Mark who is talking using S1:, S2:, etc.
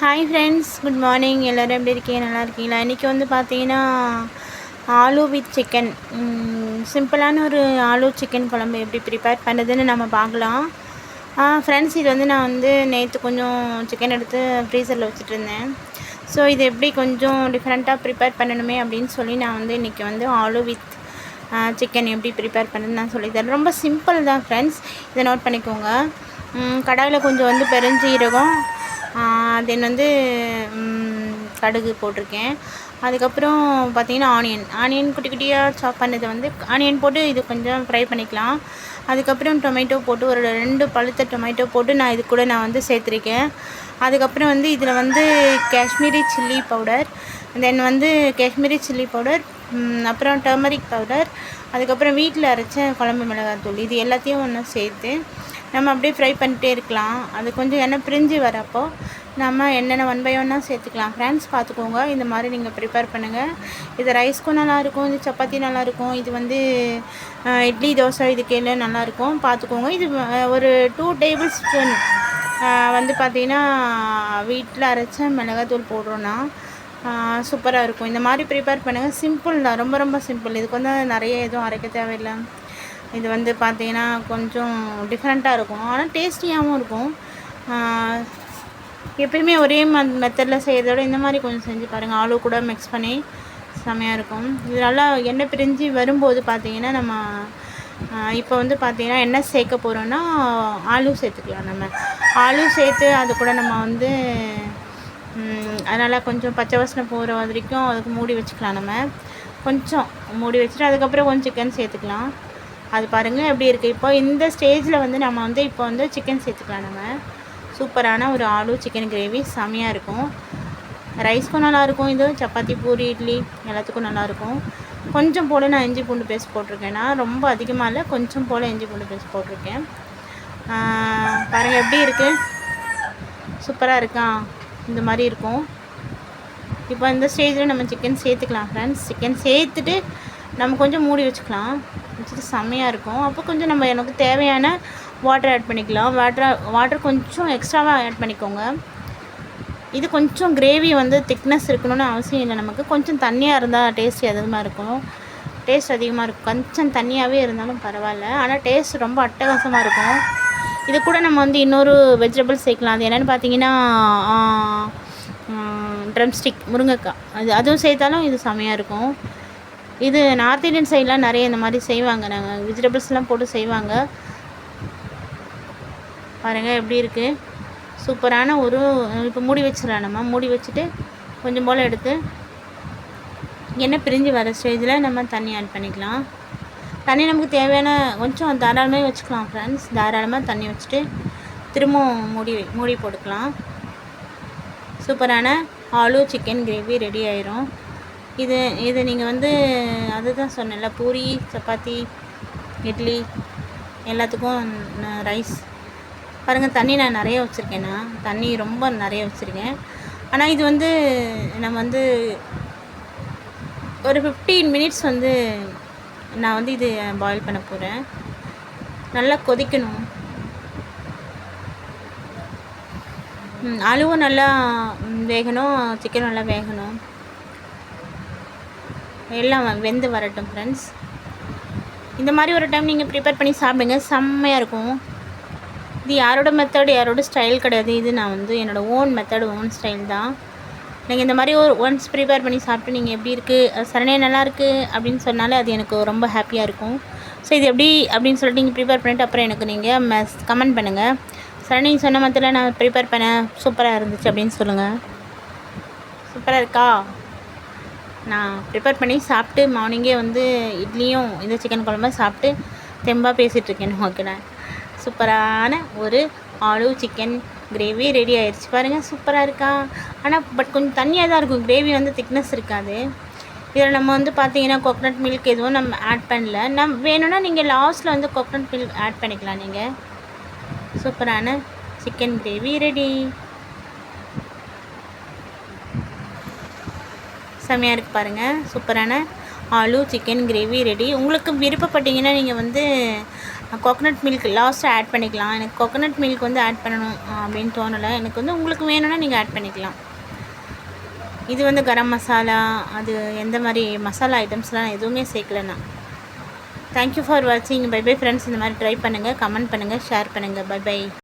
S1: Hi friends, good morning. எல்லோரும் எப்படி இருக்கீங்க? நல்லா இருக்கீங்களா? இன்றைக்கி வந்து பார்த்தீங்கன்னா ஆலு வித் சிக்கன், சிம்பிளான ஒரு ஆலு சிக்கன் குழம்பு எப்படி ப்ரிப்பேர் பண்ணுறதுன்னு நம்ம பார்க்கலாம். ஃப்ரெண்ட்ஸ், இது வந்து நான் வந்து நேற்று கொஞ்சம் சிக்கன் எடுத்து ஃப்ரீசரில் வச்சுட்டு இருந்தேன். ஸோ இது எப்படி கொஞ்சம் டிஃப்ரெண்ட்டாக ப்ரிப்பேர் பண்ணணுமே அப்படின்னு சொல்லி நான் வந்து இன்றைக்கி வந்து ஆலு வித் சிக்கன் எப்படி ப்ரிப்பேர் பண்ணுறதுன்னு நான் சொல்லித்தரேன். ரொம்ப சிம்பிள் தான் ஃப்ரெண்ட்ஸ், இதை நோட் பண்ணிக்கோங்க. கடாயில் கொஞ்சம் வந்து பெருஞ்சீரகம், தென் வந்து கடுகு போட்டிருக்கேன். அதுக்கப்புறம் பார்த்திங்கன்னா ஆனியன் குட்டி குட்டியாக சாப் பண்ணதை வந்து ஆனியன் போட்டு இது கொஞ்சம் ஃப்ரை பண்ணிக்கலாம். அதுக்கப்புறம் டொமேட்டோ போட்டு ஒரு 2 பழுத்த டொமேட்டோ போட்டு இது கூட நான் வந்து சேர்த்துருக்கேன். அதுக்கப்புறம் வந்து இதில் வந்து காஷ்மீரி சில்லி பவுடர், தென் வந்து காஷ்மீரி சில்லி பவுடர், அப்புறம் டர்மரிக் பவுடர், அதுக்கப்புறம் வீட்டில் அரைச்ச குழம்பு மிளகாத்தூள், இது எல்லாத்தையும் ஒன்று சேர்த்து நம்ம அப்படியே ஃப்ரை பண்ணிகிட்டே இருக்கலாம். அது கொஞ்சம் எண்ணெய் பிரிஞ்சு வரப்போ நம்ம என்னென்ன 1 by 1 சேர்த்துக்கலாம். ஃப்ரெண்ட்ஸ், பார்த்துக்கோங்க, இந்த மாதிரி நீங்கள் ப்ரிப்பேர் பண்ணுங்கள். இது ரைஸ்க்கும் நல்லாயிருக்கும், இது சப்பாத்தி நல்லாயிருக்கும், இது வந்து இட்லி தோசை இதுக்கெல்லாம் நல்லாயிருக்கும். பார்த்துக்கோங்க. இது ஒரு 2 டேபிள் ஸ்பூன் வந்து பார்த்திங்கன்னா வீட்டில் அரைச்ச மிளகாத்தூள் போடுறோன்னா சூப்பராக இருக்கும். இந்த மாதிரி ப்ரிப்பேர் பண்ணுங்கள். சிம்பிள் தான், ரொம்ப ரொம்ப சிம்பிள். இதுக்கு வந்து நிறைய எதுவும் அரைக்க தேவையில்லை. இது வந்து பார்த்திங்கன்னா கொஞ்சம் டிஃப்ரெண்ட்டாக இருக்கும், ஆனால் டேஸ்டியாகவும் இருக்கும். எப்பயுமே ஒரே மெத்தடில் செய்கிறதோட இந்த மாதிரி கொஞ்சம் செஞ்சு பாருங்கள். ஆலு கூட மிக்ஸ் பண்ணி செமையாக இருக்கும். இது நல்லா எண்ணெய் பிரிஞ்சு வரும்போது பார்த்திங்கன்னா நம்ம இப்போ வந்து பார்த்திங்கன்னா என்ன சேர்க்க போகிறோன்னா ஆலு சேர்த்துக்கலாம். நம்ம ஆலு சேர்த்து அது கூட நம்ம வந்து அதனால் கொஞ்சம் பச்சை வாசனை போகிற வரைக்கும் அதுக்கு மூடி வச்சுக்கலாம். நம்ம கொஞ்சம் மூடி வச்சுட்டு அதுக்கப்புறம் கொஞ்சம் சிக்கன் சேர்த்துக்கலாம். அது பாருங்கள் எப்படி இருக்குது. இப்போ இந்த ஸ்டேஜில் வந்து நம்ம வந்து இப்போ வந்து சிக்கன் சேர்த்துக்கலாம். நம்ம சூப்பரான ஒரு ஆலு சிக்கன் கிரேவி செமையாக இருக்கும். ரைஸ்க்கும் நல்லாயிருக்கும், இது சப்பாத்தி பூரி இட்லி எல்லாத்துக்கும் நல்லாயிருக்கும். கொஞ்சம் போல் நான் இஞ்சி பூண்டு பேஸ்ட் போட்டிருக்கேன். நான் ரொம்ப அதிகமாக இல்லை, கொஞ்சம் போல் இஞ்சி பூண்டு பேஸ்ட் போட்டிருக்கேன். பாருங்கள் எப்படி இருக்குது, சூப்பராக இருக்கா? இந்த மாதிரி இருக்கும். இப்போ இந்த ஸ்டேஜில் நம்ம சிக்கன் சேர்த்துக்கலாம். ஃப்ரெண்ட்ஸ், சிக்கன் சேர்த்துட்டு நம்ம கொஞ்சம் மூடி வச்சுக்கலாம். வச்சுட்டு செம்மையாக இருக்கும். அப்போ கொஞ்சம் நம்ம எனக்கு தேவையான வாட்டர் ஆட் பண்ணிக்கலாம். வாட்டர் கொஞ்சம் எக்ஸ்ட்ராவாக ஆட் பண்ணிக்கோங்க. இது கொஞ்சம் கிரேவி வந்து திக்னஸ் இருக்கணும்னு அவசியம் இல்லை. நமக்கு கொஞ்சம் தண்ணியாக இருந்தால் டேஸ்ட் அதிகமாக இருக்கும். கொஞ்சம் தண்ணியாகவே இருந்தாலும் பரவாயில்ல, ஆனால் டேஸ்ட் ரொம்ப அட்டகாசமாக இருக்கும். இது கூட நம்ம வந்து இன்னொரு வெஜிடபிள் சேர்க்கலாம். அது என்னென்னு பார்த்தீங்கன்னா ட்ரம்ஸ்டிக், முருங்கைக்காய், அதுவும் சேர்த்தாலும் இது செமையாக இருக்கும். இது நார்த் இந்தியன் சைட்லாம் நிறைய இந்த மாதிரி செய்வாங்க. நாங்கள் வெஜிடபிள்ஸ்லாம் போட்டு செய்வாங்க. பாருங்கள் எப்படி இருக்குது, சூப்பரான ஒரு. இப்போ மூடி வச்சிடலாம். நம்ம மூடி வச்சுட்டு கொஞ்சம் போல் எடுத்து எண்ணெய் பிரிஞ்சு வர ஸ்டேஜில் நம்ம தண்ணி ஆட் பண்ணிக்கலாம். தண்ணி நமக்கு தேவையான கொஞ்சம் தாராளமாக வச்சுக்கலாம். ஃப்ரெண்ட்ஸ், தாராளமாக தண்ணி வச்சுட்டு திரும்பவும் மூடி போட்டுக்கலாம். சூப்பரான ஆலு சிக்கன் கிரேவி ரெடி ஆயிரும். இது நீங்கள் வந்து அதுதான் சொன்னேன்ல, பூரி சப்பாத்தி இட்லி எல்லாத்துக்கும் ரைஸ். பாருங்கள், தண்ணி நான் நிறைய வச்சுருக்கேன்னா, தண்ணி ரொம்ப நிறைய வச்சுருக்கேன். ஆனால் இது வந்து நம்ம வந்து ஒரு 15 மினிட்ஸ் வந்து நான் வந்து இது பாயில் பண்ண போகிறேன். நல்லா கொதிக்கணும். ஆலுவும் நல்லா வேகணும், சிக்கனும் நல்லா வேகணும், எல்லாம் வெந்து வரட்டும். ஃப்ரெண்ட்ஸ், இந்த மாதிரி ஒரு டைம் நீங்கள் ப்ரிப்பேர் பண்ணி சாப்பிடுங்க, செம்மையாக இருக்கும். இது யாரோட மெத்தட் யாரோட ஸ்டைல் கிடையாது. இது நான் வந்து என்னோடய ஓன் மெத்தட், ஓன் ஸ்டைல் தான். நீங்கள் இந்த மாதிரி ஒன்ஸ் ப்ரிப்பேர் பண்ணி சாப்பிட்டு நீங்கள் எப்படி இருக்குது, சரணே நல்லாயிருக்கு அப்படின்னு சொன்னாலே அது எனக்கு ரொம்ப ஹாப்பியாக இருக்கும். ஸோ இது எப்படி அப்படின்னு சொல்லிட்டு நீங்கள் ப்ரிப்பேர் பண்ணிவிட்டு அப்புறம் எனக்கு நீங்கள் கமெண்ட் பண்ணுங்கள். சரணே சொன்ன மெத்தடில் நான் ப்ரிப்பேர் பண்ணேன், சூப்பராக இருந்துச்சு அப்படின்னு சொல்லுங்கள். சூப்பராக இருக்கா? நான் ப்ரிப்பேர் பண்ணி சாப்பிட்டு மார்னிங்கே வந்து இட்லியும் இந்த சிக்கன் குழம்பு சாப்பிட்டு தெம்பாக பேசிகிட்ருக்கேன். ஓகேண்ணா, சூப்பரான ஒரு ஆலு சிக்கன் கிரேவி ரெடி ஆயிடுச்சு. பாருங்கள், சூப்பராக இருக்கா? ஆனால் கொஞ்சம் தண்ணியாக தான் இருக்கும், கிரேவி வந்து திக்னஸ் இருக்காது. இதில் நம்ம வந்து பார்த்திங்கன்னா கோகனட் மில்க் எதுவும் நம்ம ஆட் பண்ணல. வேணும்னா நீங்கள் லாஸ்ட்டில் வந்து கோகனட் மில்க் ஆட் பண்ணிக்கலாம். நீங்கள் சூப்பரான சிக்கன் கிரேவி ரெடி. செம்மையாக இருக்குது பாருங்கள், சூப்பரான ஆலு சிக்கன் கிரேவி ரெடி. உங்களுக்கு விருப்பப்பட்டீங்கன்னா நீங்கள் வந்து கோகோனட் மில்க் லாஸ்ட்டாக ஆட் பண்ணிக்கலாம். எனக்கு கோகோனட் மில்க் வந்து ஆட் பண்ணணும் அப்படின்னு தோணலை. எனக்கு வந்து உங்களுக்கு வேணும்னா நீங்கள் ஆட் பண்ணிக்கலாம். இது வந்து கரம் மசாலா, அது எந்த மாதிரி மசாலா ஐட்டம்ஸ்லாம் எதுவுமே சேர்க்கலண்ணா. தேங்க்யூ ஃபார் வாட்சிங். Bye bye friends. இந்த மாதிரி ட்ரை பண்ணுங்கள், கமெண்ட் பண்ணுங்கள், ஷேர் பண்ணுங்கள். Bye by.